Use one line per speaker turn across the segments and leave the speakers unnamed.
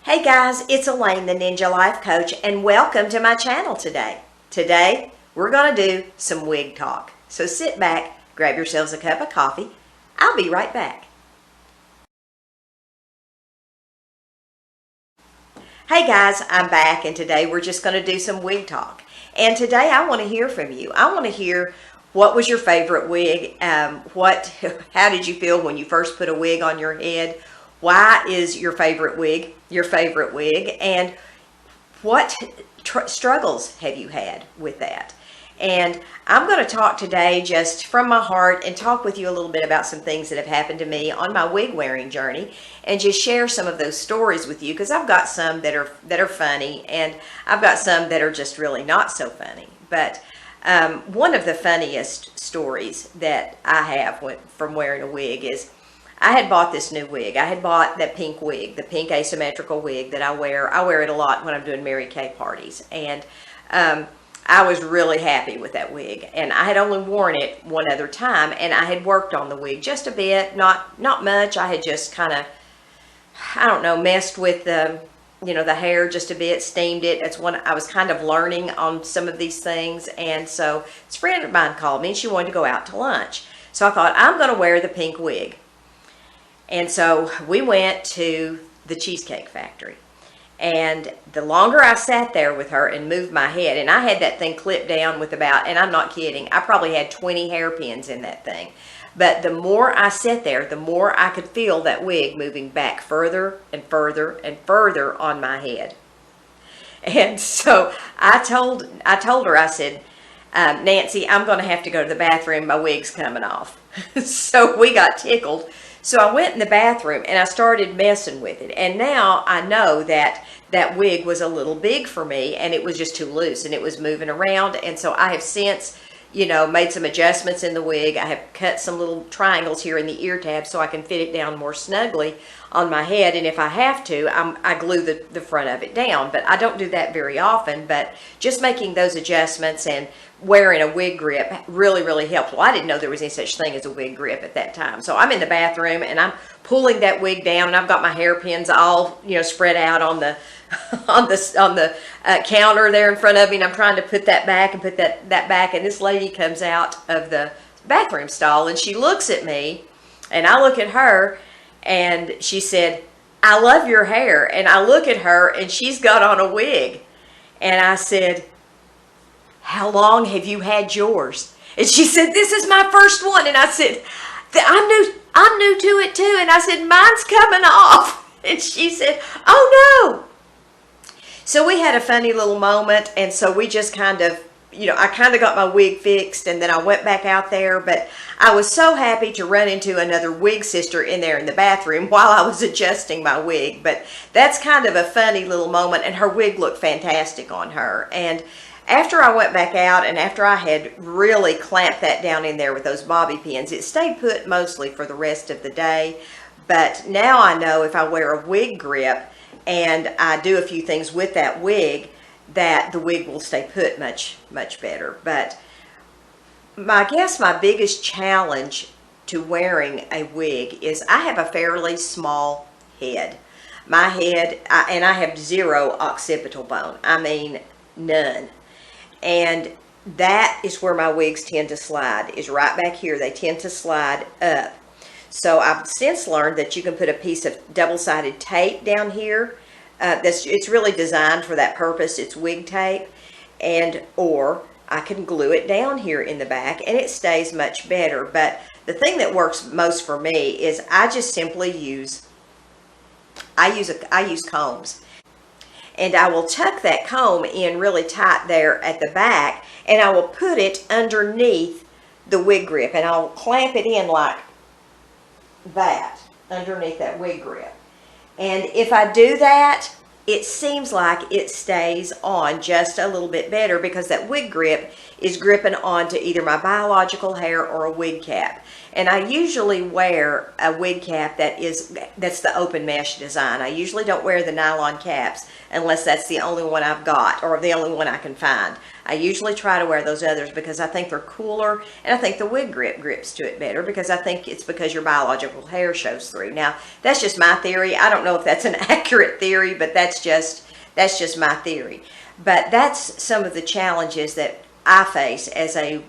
Hey guys, it's Elaine, the Ninja Life Coach, and welcome to my channel today. Today, we're going to do some wig talk. So sit back, grab yourselves a cup of coffee. I'll be right back. Hey guys, I'm back, and today we're just going to do some wig talk. And today I want to hear from you. I want to hear what was your favorite wig, how did you feel when you first put a wig on your head? Why is your favorite wig your favorite wig, and what struggles have you had with that? And I'm going to talk today just from my heart and talk with you a little bit about some things that have happened to me on my wig wearing journey, and just share some of those stories with you, because I've got some that are funny, and I've got some that are just really not so funny. But one of the funniest stories that I have from wearing a wig is I had bought this new wig. I had bought that pink wig, the pink asymmetrical wig that I wear. I wear it a lot when I'm doing Mary Kay parties. And I was really happy with that wig. And I had only worn it one other time, and I had worked on the wig just a bit, not much. I had just kind of, I don't know, messed with the hair just a bit, steamed it. That's when I was kind of learning on some of these things. And so this friend of mine called me, and she wanted to go out to lunch. So I thought, I'm going to wear the pink wig. And so we went to the Cheesecake Factory. And the longer I sat there with her and moved my head, and I had that thing clipped down with about, and I'm not kidding, I probably had 20 hairpins in that thing. But the more I sat there, the more I could feel that wig moving back further and further and further on my head. And so I told her, I said, Nancy, I'm going to have to go to the bathroom. My wig's coming off. So we got tickled. So I went in the bathroom and I started messing with it. And now I know that that wig was a little big for me, and it was just too loose, and it was moving around. And so I have since, made some adjustments in the wig. I have cut some little triangles here in the ear tab so I can fit it down more snugly on my head. And if I have to, I glue the front of it down. But I don't do that very often. But just making those adjustments and wearing a wig grip really, really helped. Well, I didn't know there was any such thing as a wig grip at that time. So I'm in the bathroom and I'm pulling that wig down, and I've got my hairpins all, spread out on the counter there in front of me, and I'm trying to put that back and put that back. And this lady comes out of the bathroom stall, and she looks at me, and I look at her, and she said, "I love your hair." And I look at her, and she's got on a wig, and I said, "How long have you had yours?" And she said, "This is my first one." And I said, I'm new to it too. And I said, "Mine's coming off." And she said, "Oh no." So we had a funny little moment. And so we just kind of, I kind of got my wig fixed, and then I went back out there. But I was so happy to run into another wig sister in there in the bathroom while I was adjusting my wig. But that's kind of a funny little moment. And her wig looked fantastic on her. And after I went back out, and after I had really clamped that down in there with those bobby pins, it stayed put mostly for the rest of the day. But now I know if I wear a wig grip and I do a few things with that wig, that the wig will stay put much, much better. But I guess my biggest challenge to wearing a wig is I have a fairly small head. My head, and I have zero occipital bone. I mean, none. And that is where my wigs tend to slide, is right back here. They tend to slide up. So I've since learned that you can put a piece of double-sided tape down here. It's really designed for that purpose. It's wig tape. Or I can glue it down here in the back, and it stays much better. But the thing that works most for me is I just simply use combs. And I will tuck that comb in really tight there at the back, and I will put it underneath the wig grip, and I'll clamp it in like that underneath that wig grip. And if I do that, it seems like it stays on just a little bit better, because that wig grip is gripping onto either my biological hair or a wig cap. And I usually wear a wig cap that's the open mesh design. I usually don't wear the nylon caps unless that's the only one I've got or the only one I can find. I usually try to wear those others because I think they're cooler, and I think the wig grip grips to it better, because I think it's because your biological hair shows through. Now, that's just my theory. I don't know if that's an accurate theory, but that's just my theory. But that's some of the challenges that I face as a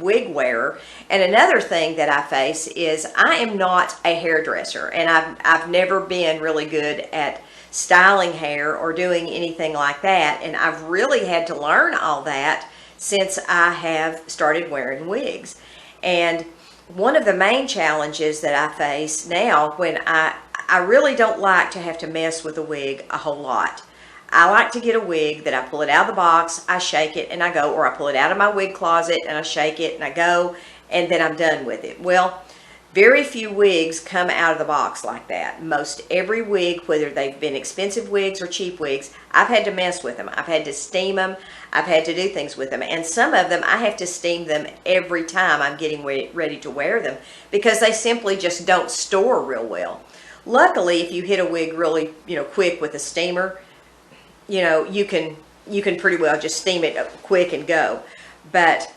wig wearer. And another thing that I face is I am not a hairdresser, and I've never been really good at styling hair or doing anything like that, and I've really had to learn all that since I have started wearing wigs. And one of the main challenges that I face now, when I really don't like to have to mess with a wig a whole lot. I like to get a wig that I pull it out of the box, I shake it, and I go, or I pull it out of my wig closet and I shake it and I go, and then I'm done with it. Well, very few wigs come out of the box like that. Most every wig, whether they've been expensive wigs or cheap wigs, I've had to mess with them. I've had to steam them. I've had to do things with them. And some of them, I have to steam them every time I'm getting ready to wear them, because they simply just don't store real well. Luckily, if you hit a wig really, quick with a steamer, you can pretty well just steam it up quick and go. But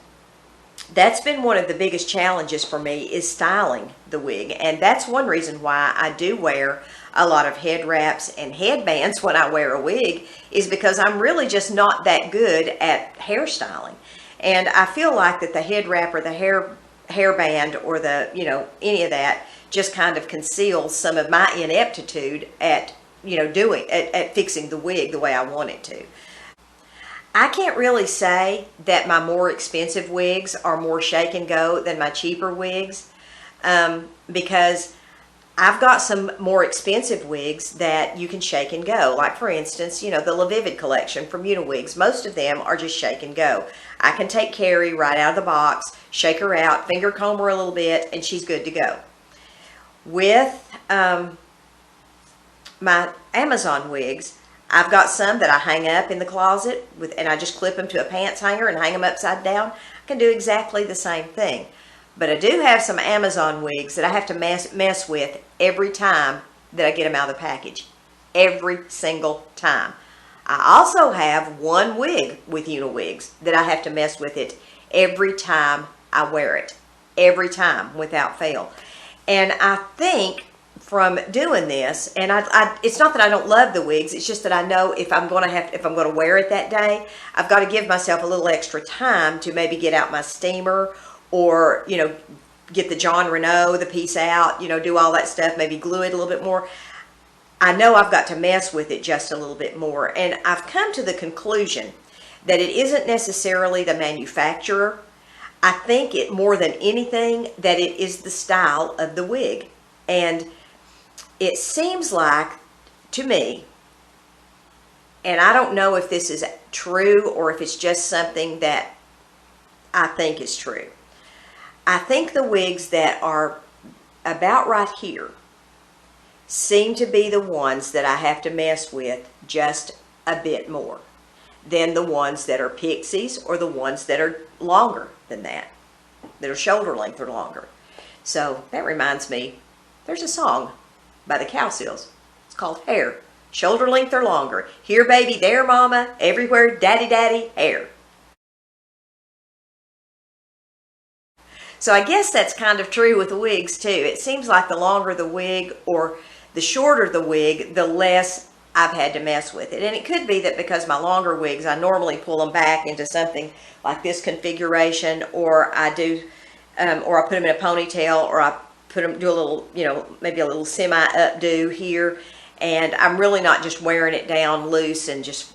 that's been one of the biggest challenges for me, is styling the wig. And that's one reason why I do wear a lot of head wraps and headbands when I wear a wig, is because I'm really just not that good at hairstyling. And I feel like that the head wrap or the hairband or the, any of that just kind of conceals some of my ineptitude at at fixing the wig the way I want it to. I can't really say that my more expensive wigs are more shake and go than my cheaper wigs, because I've got some more expensive wigs that you can shake and go. Like, for instance, the La Vivid collection from Uniwigs. Most of them are just shake and go. I can take Carrie right out of the box, shake her out, finger comb her a little bit, and she's good to go. With my Amazon wigs, I've got some that I hang up in the closet and I just clip them to a pants hanger and hang them upside down. I can do exactly the same thing. But I do have some Amazon wigs that I have to mess with every time that I get them out of the package. Every single time. I also have one wig with Uniwigs that I have to mess with it every time I wear it. Every time, without fail. And I think from doing this, and it's not that I don't love the wigs, it's just that I know if I'm going to wear it that day, I've got to give myself a little extra time to maybe get out my steamer, or get the John Renault, the piece out, do all that stuff, maybe glue it a little bit more. I know I've got to mess with it just a little bit more, and I've come to the conclusion that it isn't necessarily the manufacturer. I think it, more than anything, that it is the style of the wig. And it seems like, to me, and I don't know if this is true or if it's just something that I think is true, I think the wigs that are about right here seem to be the ones that I have to mess with just a bit more than the ones that are pixies, or the ones that are longer than that are shoulder length or longer. So that reminds me, there's a song by the Cowsills. It's called Hair. Shoulder length or longer. Here baby, there mama, everywhere daddy daddy, hair. So I guess that's kind of true with the wigs too. It seems like the longer the wig or the shorter the wig, the less I've had to mess with it. And it could be that because my longer wigs, I normally pull them back into something like this configuration, or I do, or I put them in a ponytail, or I do a little, maybe a little semi-updo here, and I'm really not just wearing it down loose and just,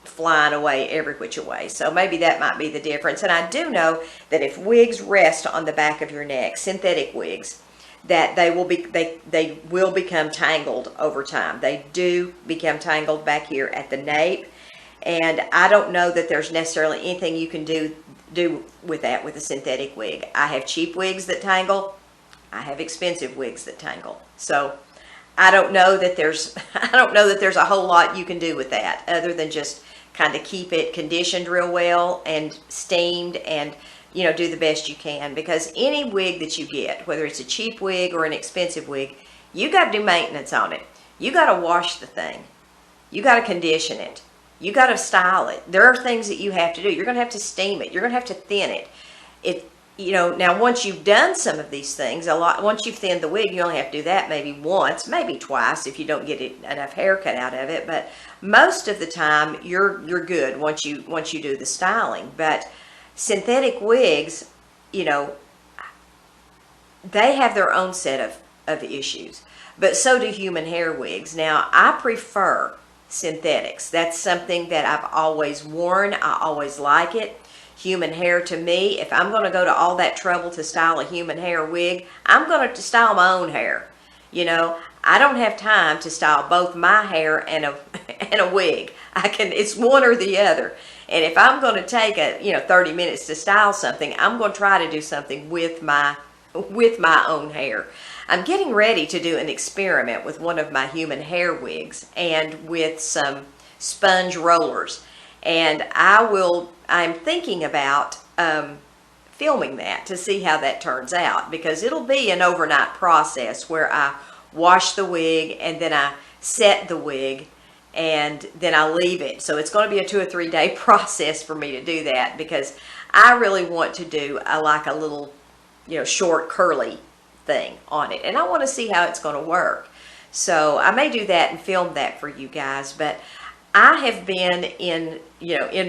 flying away every which way. So maybe that might be the difference. And I do know that if wigs rest on the back of your neck, synthetic wigs, that they will become tangled over time. They do become tangled back here at the nape, and I don't know that there's necessarily anything you can do with that with a synthetic wig. I have cheap wigs that tangle. I have expensive wigs that tangle. So I don't know that there's a whole lot you can do with that, other than just kind of keep it conditioned real well and steamed, and do the best you can. Because any wig that you get, whether it's a cheap wig or an expensive wig, you got to do maintenance on it. You got to wash the thing. You got to condition it. You got to style it. There are things that you have to do. You're going to have to steam it. You're going to have to thin it. Now once you've done some of these things, once you've thinned the wig, you only have to do that maybe once, maybe twice if you don't get enough hair cut out of it. But most of the time, you're good once you do the styling. But synthetic wigs, they have their own set of issues. But so do human hair wigs. Now, I prefer synthetics. That's something that I've always worn. I always like it. Human hair, to me, if I'm going to go to all that trouble to style a human hair wig, I'm going to style my own hair. I don't have time to style both my hair and a wig. It's one or the other. And if I'm going to take 30 minutes to style something, I'm going to try to do something with my own hair. I'm getting ready to do an experiment with one of my human hair wigs and with some sponge rollers. And I'm thinking about filming that to see how that turns out, because it'll be an overnight process where I wash the wig and then I set the wig and then I leave it. So it's going to be a 2 or 3 day process for me to do that, because I really want to do a little, short curly thing on it, and I want to see how it's going to work. So I may do that and film that for you guys. But I have been in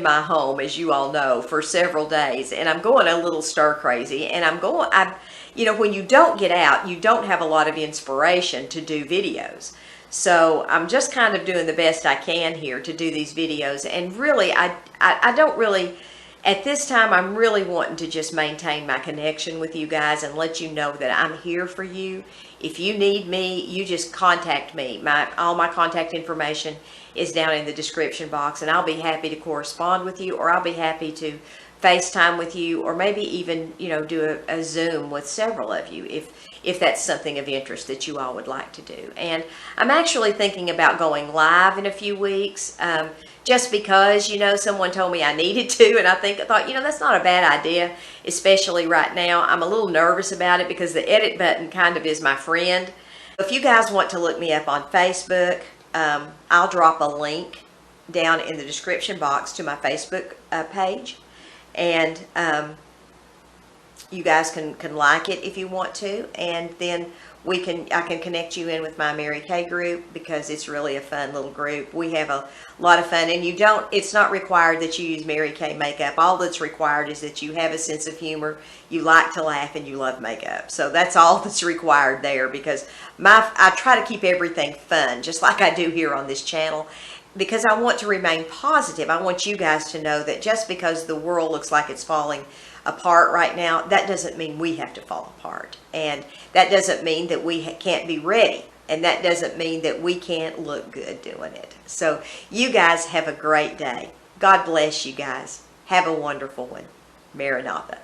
my home, as you all know, for several days, and I'm going a little stir crazy. And when you don't get out, you don't have a lot of inspiration to do videos. So I'm just kind of doing the best I can here to do these videos. And really, I don't really, at this time, I'm really wanting to just maintain my connection with you guys and let you know that I'm here for you. If you need me, you just contact me. All my contact information is down in the description box, and I'll be happy to correspond with you, or I'll be happy to FaceTime with you, or maybe even do a Zoom with several of you if that's something of interest that you all would like to do. And I'm actually thinking about going live in a few weeks, just because someone told me I needed to, and I thought that's not a bad idea, especially right now. I'm a little nervous about it because the edit button kind of is my friend. If you guys want to look me up on Facebook, I'll drop a link down in the description box to my Facebook page, and you guys can like it if you want to, and then I can connect you in with my Mary Kay group, because it's really a fun little group. We have a lot of fun, and it's not required that you use Mary Kay makeup. All that's required is that you have a sense of humor, you like to laugh, and you love makeup. So that's all that's required there, because I try to keep everything fun, just like I do here on this channel, because I want to remain positive. I want you guys to know that just because the world looks like it's falling apart right now, that doesn't mean we have to fall apart. And that doesn't mean that we can't be ready. And that doesn't mean that we can't look good doing it. So you guys have a great day. God bless you guys. Have a wonderful one. Maranatha.